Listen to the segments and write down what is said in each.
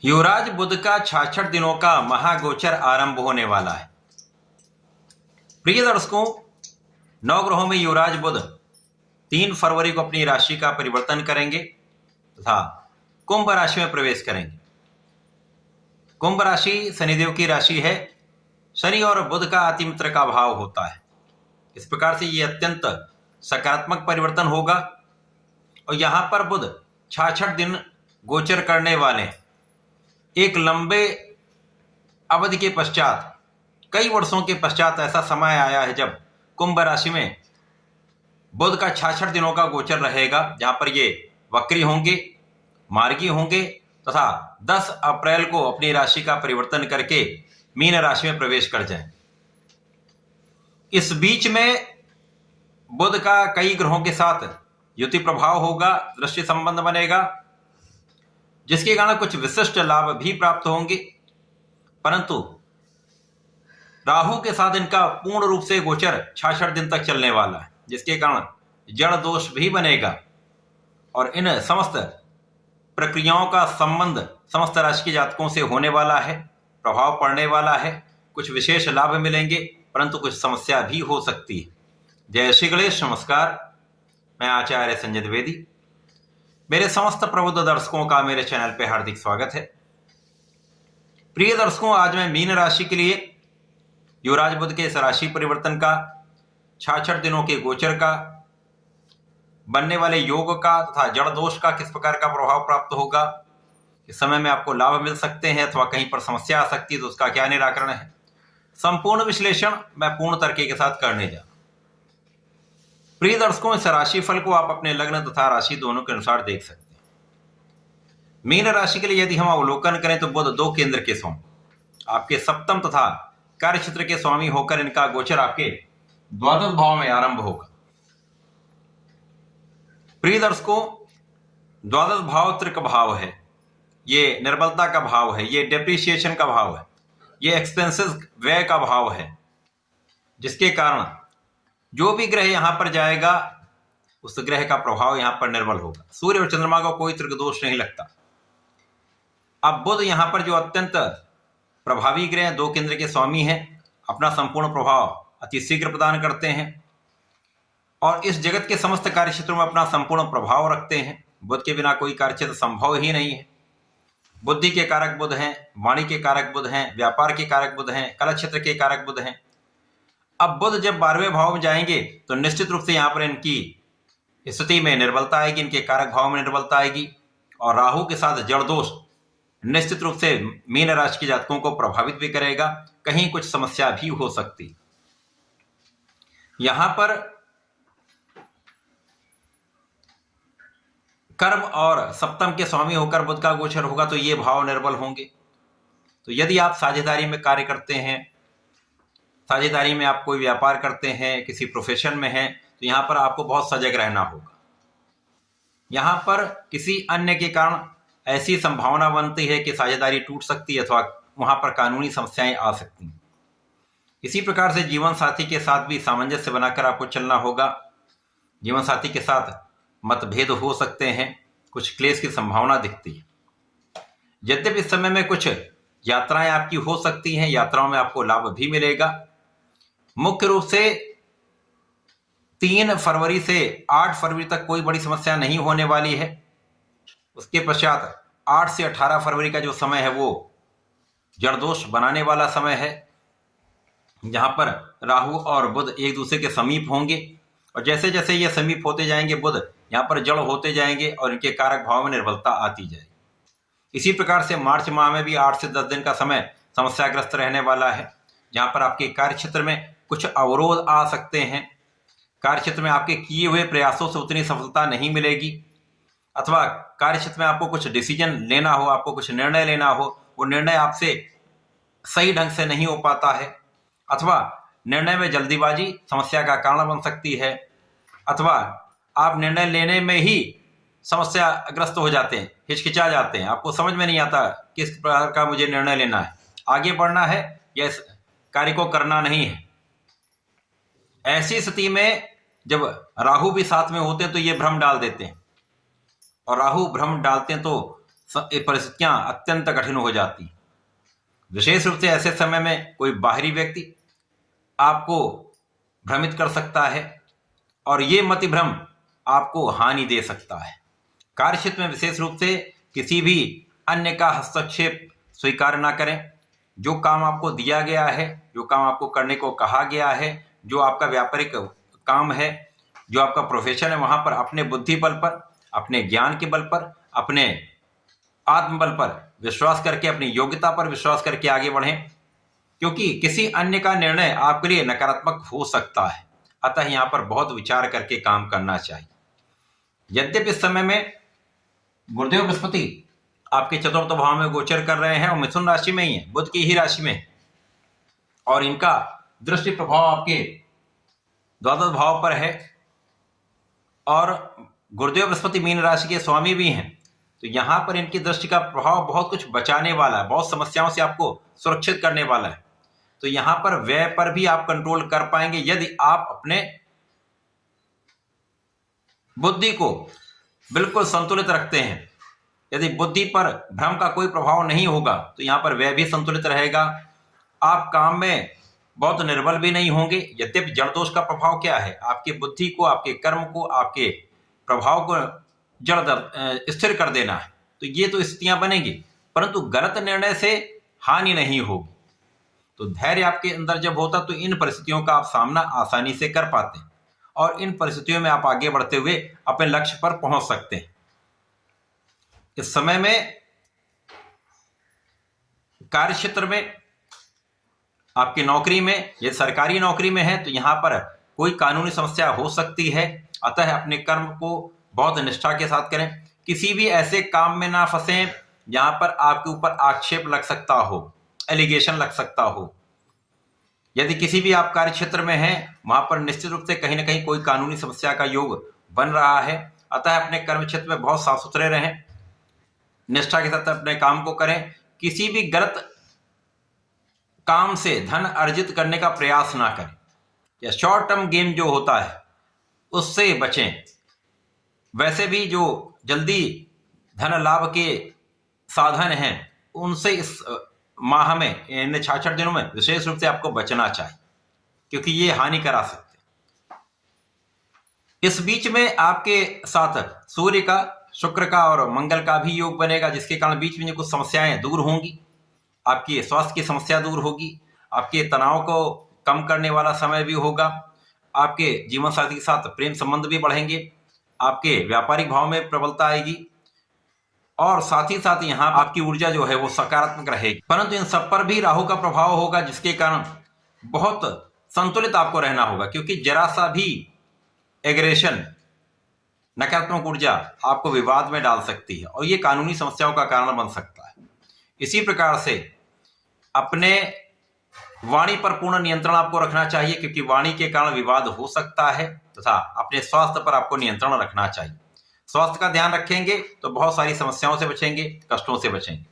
युवराज बुध का 66 दिनों का महागोचर आरंभ होने वाला है। प्रिय दर्शकों, नवग्रहों में युवराज बुध 3 फरवरी को अपनी राशि का परिवर्तन करेंगे तथा कुंभ राशि में प्रवेश करेंगे। कुंभ राशि शनिदेव की राशि है। शनि और बुध का अतिमित्र का भाव होता है। इस प्रकार से यह अत्यंत सकारात्मक परिवर्तन होगा और यहां पर बुध 66 दिन गोचर करने वाले एक लंबे अवधि के पश्चात, कई वर्षों के पश्चात ऐसा समय आया है जब कुंभ राशि में बुध का 66 दिनों का गोचर रहेगा, जहां पर ये वक्री होंगे, मार्गी होंगे तथा 10 अप्रैल को अपनी राशि का परिवर्तन करके मीन राशि में प्रवेश कर जाएं। इस बीच में बुध का कई ग्रहों के साथ युति प्रभाव होगा, दृष्टि संबंध बनेगा, जिसके कारण कुछ विशिष्ट लाभ भी प्राप्त होंगे। परंतु राहु के साथ इनका पूर्ण रूप से गोचर 66 दिन तक चलने वाला है, जिसके कारण जड़ दोष भी बनेगा और इन समस्त प्रक्रियाओं का संबंध समस्त राशि के जातकों से होने वाला है, प्रभाव पड़ने वाला है। कुछ विशेष लाभ मिलेंगे परंतु कुछ समस्या भी हो सकती है। जय श्री गणेश। नमस्कार, मैं आचार्य संजय द्विवेदी। मेरे समस्त प्रबुद्ध दर्शकों का मेरे चैनल पे हार्दिक स्वागत है। प्रिय दर्शकों, आज मैं मीन राशि के लिए युवराज बुध के इस राशि परिवर्तन का, 66 दिनों के गोचर का, बनने वाले योग का तथा जड़ दोष का किस प्रकार का प्रभाव प्राप्त होगा, इस समय में आपको लाभ मिल सकते हैं अथवा कहीं पर समस्या आ सकती है तो उसका क्या निराकरण है, संपूर्ण विश्लेषण मैं पूर्ण तरीके के साथ करने जा रहा हूं। प्रिय दर्शकों, इस राशि फल को आप अपने लग्न तथा राशि दोनों के अनुसार देख सकते हैं। मीन राशि के लिए यदि हम अवलोकन करें तो बुध 2 केंद्र के स्वामी, आपके सप्तम तथा कार्य क्षेत्र के स्वामी होकर इनका गोचर आपके द्वादश भाव में आरंभ होगा। प्रिय दर्शकों, द्वादश भाव त्रिक भाव है, ये निर्बलता का भाव है, ये डेप्रिसिएशन का भाव है, ये एक्सपेंसेस व्यय का भाव है, जिसके कारण जो भी ग्रह यहां पर जाएगा उस ग्रह का प्रभाव यहां पर निर्बल होगा। सूर्य और चंद्रमा को कोई त्रिक दोष नहीं लगता। अब बुध यहां पर जो अत्यंत प्रभावी ग्रह 2 केंद्र के स्वामी हैं, अपना संपूर्ण प्रभाव अति शीघ्र प्रदान करते हैं और इस जगत के समस्त कार्य क्षेत्रों में अपना संपूर्ण प्रभाव रखते हैं। बुध के बिना कोई कार्य क्षेत्र संभव ही नहीं है। बुद्धि के कारक बुध हैं, वाणी के कारक बुध हैं, व्यापार के कारक बुध हैं, कला क्षेत्र के कारक बुध हैं। अब बुध जब 12वें भाव में जाएंगे तो निश्चित रूप से यहां पर इनकी स्थिति में निर्बलता आएगी, इनके कारक भाव में निर्बलता आएगी और राहु के साथ जड़ दोष निश्चित रूप से मीन राशि के जातकों को प्रभावित भी करेगा, कहीं कुछ समस्या भी हो सकती। यहां पर कर्म और सप्तम के स्वामी होकर बुध का गोचर होगा तो ये भाव निर्बल होंगे। तो यदि आप साझेदारी में कार्य करते हैं, साझेदारी में आप कोई व्यापार करते हैं, किसी प्रोफेशन में हैं, तो यहां पर आपको बहुत सजग रहना होगा। यहां पर किसी अन्य के कारण ऐसी संभावना बनती है कि साझेदारी टूट सकती है अथवा वहां पर कानूनी समस्याएं आ सकती हैं। इसी प्रकार से जीवन साथी के साथ भी सामंजस्य बनाकर आपको चलना होगा। जीवन साथी के साथ मतभेद हो सकते हैं, कुछ क्लेश की संभावना दिखती है। यद्यपि इस समय में कुछ यात्राएं आपकी हो सकती हैं, यात्राओं में आपको लाभ भी मिलेगा। मुख्य रूप से 3 फरवरी से 8 फरवरी तक कोई बड़ी समस्या नहीं होने वाली है। उसके पश्चात 8 से 18 फरवरी का जो समय है वो जड़ दोष बनाने वाला समय है, जहां पर राहु और बुध एक दूसरे के समीप होंगे और जैसे जैसे ये समीप होते जाएंगे बुध यहां पर जड़ होते जाएंगे और इनके कारक भाव में निर्बलता आती जाएगी। इसी प्रकार से मार्च माह में भी 8 से 10 दिन का समय समस्याग्रस्त रहने वाला है, जहां पर आपके कार्य क्षेत्र में कुछ अवरोध आ सकते हैं। कार्य क्षेत्र में आपके किए हुए प्रयासों से उतनी सफलता नहीं मिलेगी अथवा कार्य क्षेत्र में आपको कुछ डिसीजन लेना हो, आपको कुछ निर्णय लेना हो, वो निर्णय आपसे सही ढंग से नहीं हो पाता है अथवा निर्णय में जल्दीबाजी समस्या का कारण बन सकती है अथवा आप निर्णय लेने में ही समस्याग्रस्त हो जाते हैं, हिचकिचा जाते हैं, आपको समझ में नहीं आता किस प्रकार का मुझे निर्णय लेना है, आगे बढ़ना है या इस कार्य को करना नहीं है। ऐसी स्थिति में जब राहु भी साथ में होते हैं तो ये भ्रम डाल देते हैं और राहु भ्रम डालते हैं तो परिस्थितियां अत्यंत कठिन हो जाती। विशेष रूप से ऐसे समय में कोई बाहरी व्यक्ति आपको भ्रमित कर सकता है और ये मतिभ्रम आपको हानि दे सकता है। कार्यक्षेत्र में विशेष रूप से किसी भी अन्य का हस्तक्षेप स्वीकार ना करें। जो काम आपको दिया गया है, जो काम आपको करने को कहा गया है, जो आपका व्यापारिक काम है, जो आपका प्रोफेशन है, वहां पर अपने बुद्धि बल पर, अपने ज्ञान के बल पर, अपने आत्मबल पर विश्वास करके, अपनी योग्यता पर विश्वास करके आगे बढ़ें, क्योंकि किसी अन्य का निर्णय आपके लिए नकारात्मक हो सकता है। अतः यहां पर बहुत विचार करके काम करना चाहिए। यद्यपि इस समय में गुरुदेव बृहस्पति आपके चतुर्थ भाव में गोचर कर रहे हैं और मिथुन राशि में ही है, बुध की ही राशि में, और इनका दृष्टि प्रभाव आपके द्वादश भाव पर है और गुरुदेव बृहस्पति मीन राशि के स्वामी भी हैं। तो यहां पर इनकी दृष्टि का प्रभाव बहुत कुछ बचाने वाला है, बहुत समस्याओं से आपको सुरक्षित करने वाला है। तो यहां पर व्यय पर भी आप कंट्रोल कर पाएंगे यदि आप अपने बुद्धि को बिल्कुल संतुलित रखते हैं। यदि बुद्धि पर भ्रम का कोई प्रभाव नहीं होगा तो यहां पर व्यय भी संतुलित रहेगा। आप काम में बहुत निर्बल भी नहीं होंगे। यद्यपि जड़ दोष का प्रभाव क्या है, आपकी बुद्धि को, आपके कर्म को, आपके प्रभाव को जड़ स्थिर कर देना है। तो ये तो स्थितियां बनेगी, परंतु गलत निर्णय से हानि नहीं होगी। तो धैर्य आपके अंदर जब होता तो इन परिस्थितियों का आप सामना आसानी से कर पाते हैं और इन परिस्थितियों में आप आगे बढ़ते हुए अपने लक्ष्य पर पहुंच सकते हैं। इस समय में कार्य क्षेत्र में, आपकी नौकरी में, यदि सरकारी नौकरी में है तो यहां पर कोई कानूनी समस्या हो सकती है। अतः अपने कर्म को बहुत निष्ठा के साथ करें। किसी भी ऐसे काम में ना फंसे जहां पर आपके ऊपर आक्षेप लग सकता हो, एलिगेशन लग सकता हो। यदि किसी भी आप कार्य क्षेत्र में हैं, वहां पर निश्चित रूप से कहीं ना कहीं कोई कानूनी समस्या का योग बन रहा है। अतः अपने कर्म क्षेत्र में बहुत साफ सुथरे रहें, निष्ठा के साथ अपने काम को करें। किसी भी गलत काम से धन अर्जित करने का प्रयास ना करें, या शॉर्ट टर्म गेम जो होता है उससे बचें। वैसे भी जो जल्दी धन लाभ के साधन हैं उनसे इस माह में, इन 66 दिनों में विशेष रूप से आपको बचना चाहिए, क्योंकि ये हानि करा सकते हैं। इस बीच में आपके साथ सूर्य का, शुक्र का और मंगल का भी योग बनेगा, जिसके कारण बीच में कुछ समस्याएं दूर होंगी। आपकी स्वास्थ्य की समस्या दूर होगी, आपके तनाव को कम करने वाला समय भी होगा, आपके जीवन साथी के साथ प्रेम संबंध भी बढ़ेंगे, आपके व्यापारिक भाव में प्रबलता आएगी और साथ ही साथ यहाँ आपकी ऊर्जा जो है वो सकारात्मक रहेगी। परंतु इन सब पर भी राहु का प्रभाव होगा, जिसके कारण बहुत संतुलित आपको रहना होगा, क्योंकि जरा सा भी एग्रेशन, नकारात्मक ऊर्जा आपको विवाद में डाल सकती है और ये कानूनी समस्याओं का कारण बन सकता है। इसी प्रकार से अपने वाणी पर पूर्ण नियंत्रण आपको रखना चाहिए, क्योंकि वाणी के कारण विवाद हो सकता है, तथा अपने स्वास्थ्य पर आपको नियंत्रण रखना चाहिए। स्वास्थ्य का ध्यान रखेंगे तो बहुत सारी समस्याओं से बचेंगे, कष्टों से बचेंगे।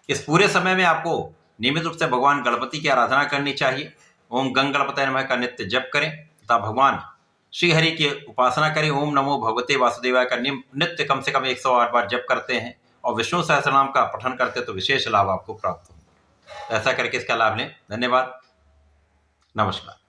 इस पूरे समय में आपको नियमित रूप से भगवान गणपति की आराधना करनी चाहिए। ओम गंग गणपतये नमः का नित्य जप करें तथा भगवान श्री हरि की उपासना करें। ओम नमो भगवते वासुदेवाय का नित्य कम से कम 108 बार जप करते हैं और विष्णु सहस्रनाम का पठन करते तो विशेष लाभ आपको प्राप्त हो। ऐसा करके इसका लाभ लें। धन्यवाद, नमस्कार।